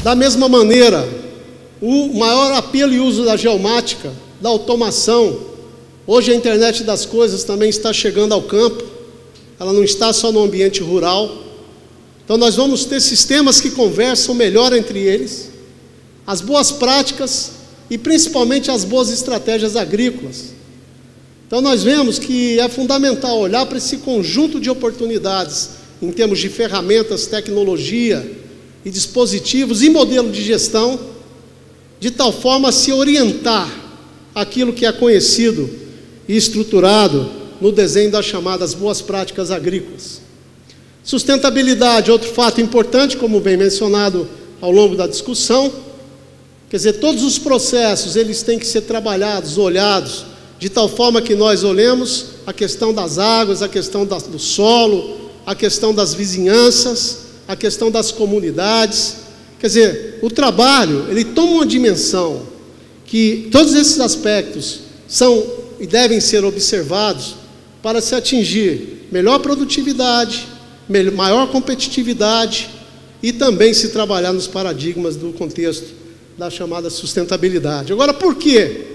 Da mesma maneira, o maior apelo e uso da geomática, da automação. Hoje a internet das coisas também está chegando ao campo, ela não está só no ambiente rural. Então nós vamos ter sistemas que conversam melhor entre eles, as boas práticas e principalmente as boas estratégias agrícolas. Então nós vemos que é fundamental olhar para esse conjunto de oportunidades em termos de ferramentas, tecnologia e dispositivos e modelo de gestão, de tal forma a se orientar aquilo que é conhecido e estruturado no desenho das chamadas boas práticas agrícolas. Sustentabilidade, outro fato importante, como bem mencionado ao longo da discussão. Quer dizer, todos os processos, eles têm que ser trabalhados, olhados, de tal forma que nós olhemos a questão das águas, a questão do solo, a questão das vizinhanças, a questão das comunidades. Quer dizer, o trabalho, ele toma uma dimensão que todos esses aspectos são e devem ser observados para se atingir melhor produtividade, maior competitividade e também se trabalhar nos paradigmas do contexto da chamada sustentabilidade. Agora, por quê?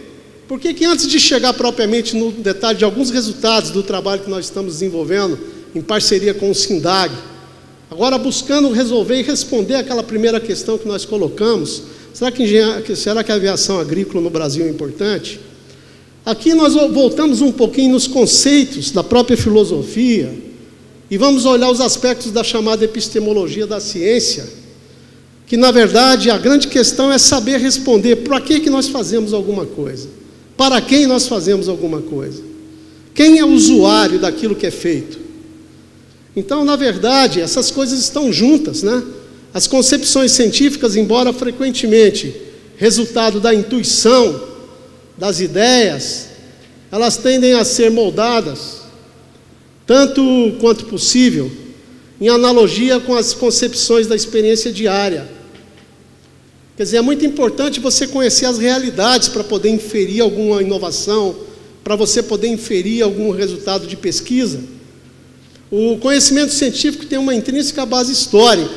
Por que antes de chegar propriamente no detalhe de alguns resultados do trabalho que nós estamos desenvolvendo em parceria com o SINDAG, agora buscando resolver e responder aquela primeira questão que nós colocamos, será que a aviação agrícola no Brasil é importante? Aqui nós voltamos um pouquinho nos conceitos da própria filosofia e vamos olhar os aspectos da chamada epistemologia da ciência, que na verdade a grande questão é saber responder para que nós fazemos alguma coisa, para quem nós fazemos alguma coisa, quem é o usuário daquilo que é feito. Então, na verdade, essas coisas estão juntas, né? As concepções científicas, embora frequentemente resultado da intuição, das ideias, elas tendem a ser moldadas, tanto quanto possível, em analogia com as concepções da experiência diária. Quer dizer, é muito importante você conhecer as realidades para poder inferir alguma inovação, para você poder inferir algum resultado de pesquisa. O conhecimento científico tem uma intrínseca base histórica.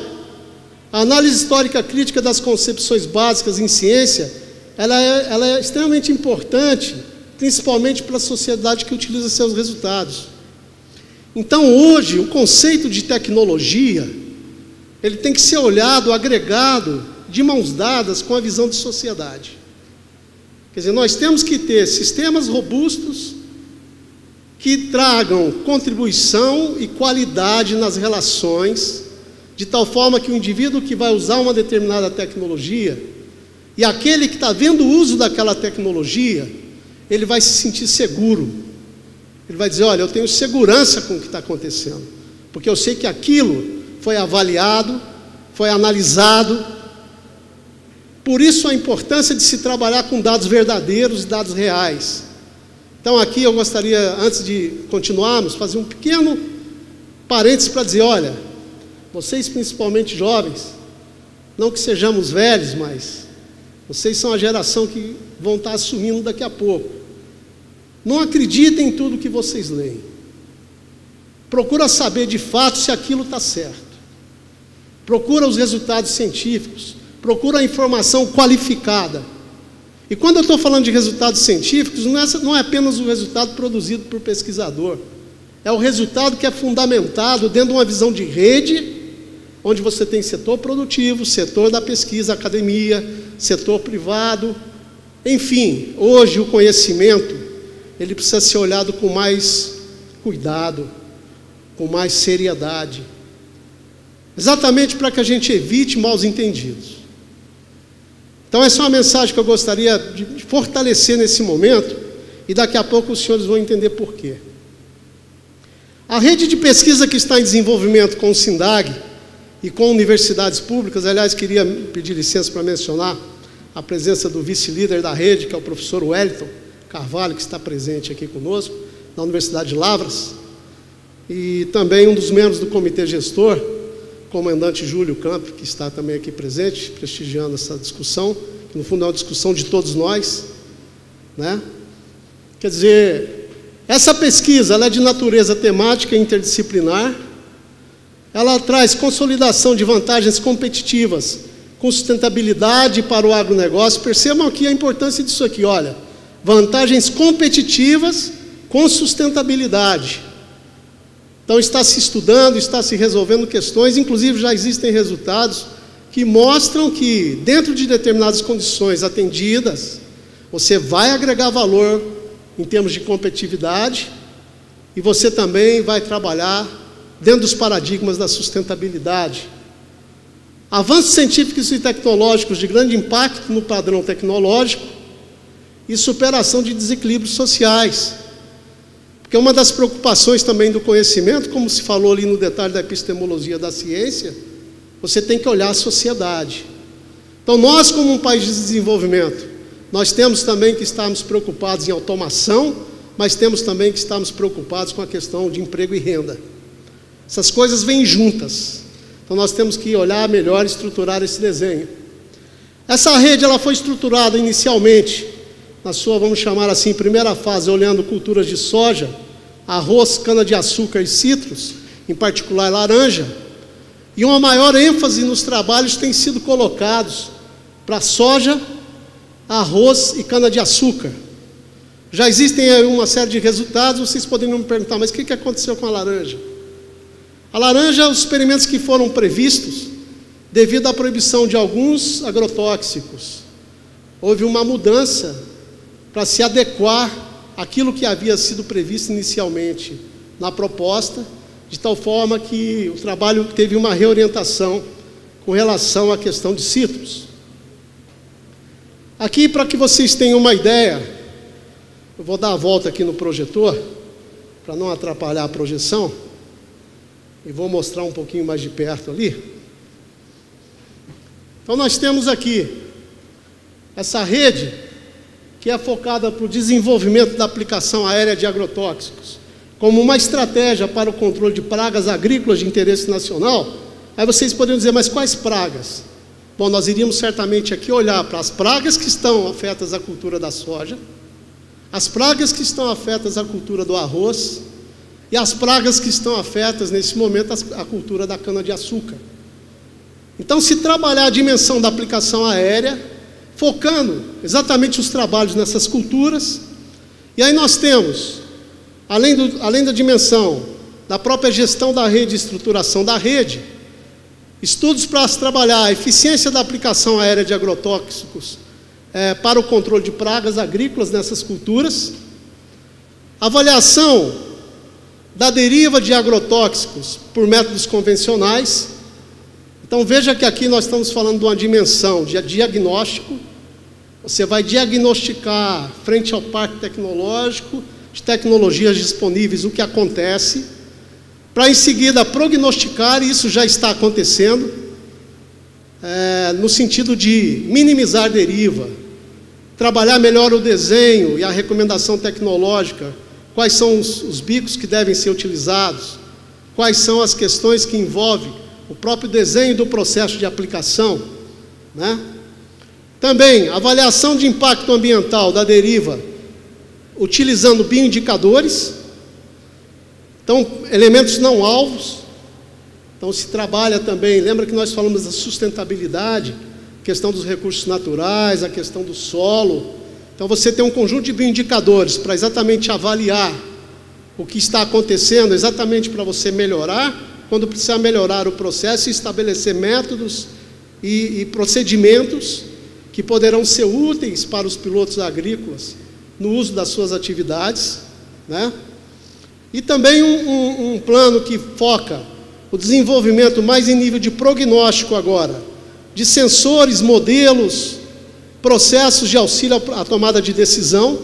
A análise histórica crítica das concepções básicas em ciência, ela é extremamente importante, principalmente para a sociedade que utiliza seus resultados. Então, hoje, o conceito de tecnologia, ele tem que ser olhado, agregado, de mãos dadas com a visão de sociedade. Quer dizer, nós temos que ter sistemas robustos que tragam contribuição e qualidade nas relações, de tal forma que o indivíduo que vai usar uma determinada tecnologia e aquele que está vendo o uso daquela tecnologia, ele vai se sentir seguro. Ele vai dizer, olha, eu tenho segurança com o que está acontecendo, porque eu sei que aquilo foi avaliado, foi analisado. Por isso a importância de se trabalhar com dados verdadeiros e dados reais. Então aqui eu gostaria, antes de continuarmos, fazer um pequeno parênteses para dizer, olha, vocês principalmente jovens, não que sejamos velhos, mas vocês são a geração que vão estar assumindo daqui a pouco. Não acreditem em tudo que vocês leem. Procura saber de fato se aquilo está certo. Procura os resultados científicos. Procura a informação qualificada. E quando eu estou falando de resultados científicos, não é apenas o resultado produzido por pesquisador. É o resultado que é fundamentado dentro de uma visão de rede, onde você tem setor produtivo, setor da pesquisa, academia, setor privado. Enfim, hoje o conhecimento, ele precisa ser olhado com mais cuidado, com mais seriedade, exatamente para que a gente evite maus entendidos. Então essa é uma mensagem que eu gostaria de fortalecer nesse momento, e daqui a pouco os senhores vão entender por quê. A rede de pesquisa que está em desenvolvimento com o SINDAG e com universidades públicas, aliás, queria pedir licença para mencionar a presença do vice-líder da rede, que é o professor Wellington Carvalho, que está presente aqui conosco, da Universidade de Lavras, e também um dos membros do comitê gestor, o comandante Júlio Campo, que está também aqui presente, prestigiando essa discussão, que no fundo é uma discussão de todos nós, né? Quer dizer, essa pesquisa, ela é de natureza temática e interdisciplinar, ela traz consolidação de vantagens competitivas com sustentabilidade para o agronegócio. Percebam aqui a importância disso aqui, olha, vantagens competitivas com sustentabilidade. Então está se estudando, está se resolvendo questões, inclusive já existem resultados que mostram que dentro de determinadas condições atendidas, você vai agregar valor em termos de competitividade e você também vai trabalhar dentro dos paradigmas da sustentabilidade. Avanços científicos e tecnológicos de grande impacto no padrão tecnológico e superação de desequilíbrios sociais. Porque uma das preocupações também do conhecimento, como se falou ali no detalhe da epistemologia da ciência, você tem que olhar a sociedade. Então nós, como um país de desenvolvimento, nós temos também que estarmos preocupados em automação, mas temos também que estarmos preocupados com a questão de emprego e renda. Essas coisas vêm juntas. Então nós temos que olhar melhor e estruturar esse desenho. Essa rede ela foi estruturada inicialmente, na sua, vamos chamar assim, primeira fase, olhando culturas de soja, arroz, cana-de-açúcar e citros, em particular laranja, e uma maior ênfase nos trabalhos tem sido colocados para soja, arroz e cana-de-açúcar. Já existem aí uma série de resultados, vocês poderiam me perguntar, mas o que aconteceu com a laranja? A laranja, os experimentos que foram previstos, devido à proibição de alguns agrotóxicos, houve uma mudança para se adequar àquilo que havia sido previsto inicialmente na proposta, de tal forma que o trabalho teve uma reorientação com relação à questão de citros. Aqui, para que vocês tenham uma ideia, eu vou dar a volta aqui no projetor, para não atrapalhar a projeção, e vou mostrar um pouquinho mais de perto ali. Então nós temos aqui essa rede que é focada para o desenvolvimento da aplicação aérea de agrotóxicos, como uma estratégia para o controle de pragas agrícolas de interesse nacional. Aí vocês poderiam dizer, mas quais pragas? Bom, nós iríamos certamente aqui olhar para as pragas que estão afetas à cultura da soja, as pragas que estão afetas à cultura do arroz, e as pragas que estão afetas, nesse momento, à cultura da cana-de-açúcar. Então, se trabalhar a dimensão da aplicação aérea, focando exatamente os trabalhos nessas culturas, e aí nós temos, além da dimensão da própria gestão da rede e estruturação da rede, estudos para se trabalhar a eficiência da aplicação aérea de agrotóxicos para o controle de pragas agrícolas nessas culturas, avaliação da deriva de agrotóxicos por métodos convencionais. Então veja que aqui nós estamos falando de uma dimensão de diagnóstico. Você vai diagnosticar frente ao parque tecnológico, de tecnologias disponíveis, o que acontece, para em seguida prognosticar, e isso já está acontecendo, no sentido de minimizar a deriva, trabalhar melhor o desenho e a recomendação tecnológica, quais são os bicos que devem ser utilizados, quais são as questões que envolvem o próprio desenho do processo de aplicação, né? Também, avaliação de impacto ambiental da deriva, utilizando bioindicadores, então, elementos não alvos. Então, se trabalha também, lembra que nós falamos da sustentabilidade, questão dos recursos naturais, a questão do solo. Então você tem um conjunto de bioindicadores para exatamente avaliar o que está acontecendo, exatamente para você melhorar, quando precisar melhorar o processo e estabelecer métodos e procedimentos que poderão ser úteis para os pilotos agrícolas no uso das suas atividades, né? E também um plano que foca o desenvolvimento mais em nível de prognóstico agora, de sensores, modelos, processos de auxílio à tomada de decisão,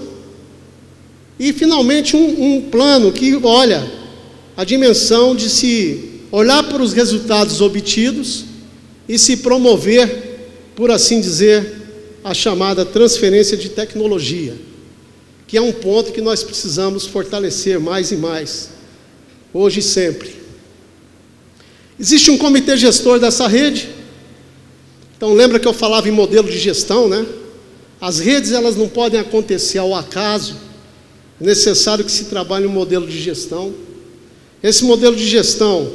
e finalmente um plano que olha a dimensão de se olhar para os resultados obtidos e se promover, por assim dizer, a chamada transferência de tecnologia, que é um ponto que nós precisamos fortalecer mais e mais, hoje e sempre. Existe um comitê gestor dessa rede. Então lembra que eu falava em modelo de gestão, né? As redes elas não podem acontecer ao acaso, é necessário que se trabalhe um modelo de gestão. Esse modelo de gestão,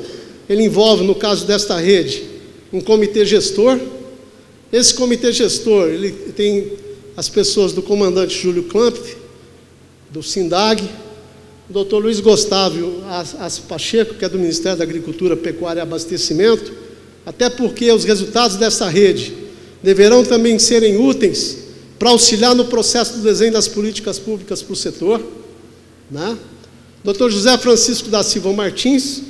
ele envolve, no caso desta rede, um comitê gestor, Esse comitê gestor, ele tem as pessoas do comandante Júlio Klampf, do SINDAG, o doutor Luiz Gustavo Pacheco, que é do Ministério da Agricultura, Pecuária e Abastecimento, até porque os resultados dessa rede deverão também serem úteis para auxiliar no processo do desenho das políticas públicas para o setor, né? Dr. José Francisco da Silva Martins,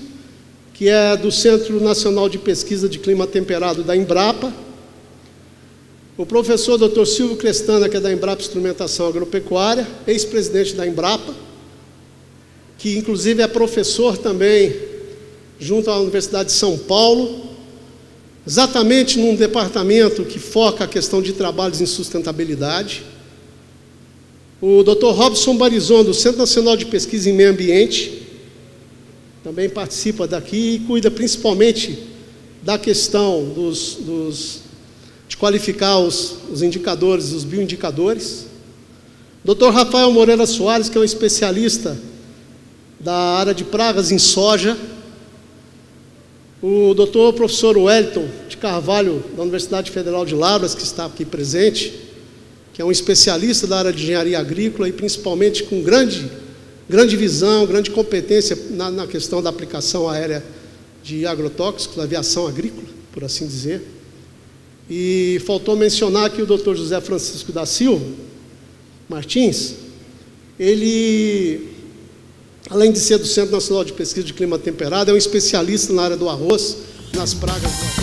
que é do Centro Nacional de Pesquisa de Clima Temperado da Embrapa, o professor Dr. Silvio Crestana, que é da Embrapa Instrumentação Agropecuária, ex-presidente da Embrapa, que inclusive é professor também junto à Universidade de São Paulo, exatamente num departamento que foca a questão de trabalhos em sustentabilidade. O Dr. Robson Barizon, do Centro Nacional de Pesquisa em Meio Ambiente, também participa daqui e cuida principalmente da questão de qualificar os indicadores, os bioindicadores. Dr. Rafael Moreira Soares, que é um especialista da área de pragas em soja. O doutor professor Wellington de Carvalho, da Universidade Federal de Lavras, que está aqui presente, que é um especialista da área de engenharia agrícola e principalmente com grande visão, grande competência na questão da aplicação aérea de agrotóxicos, aviação agrícola, por assim dizer. E faltou mencionar aqui o doutor José Francisco da Silva Martins. Ele, além de ser do Centro Nacional de Pesquisa de Clima Temperado, é um especialista na área do arroz, nas pragas do arroz.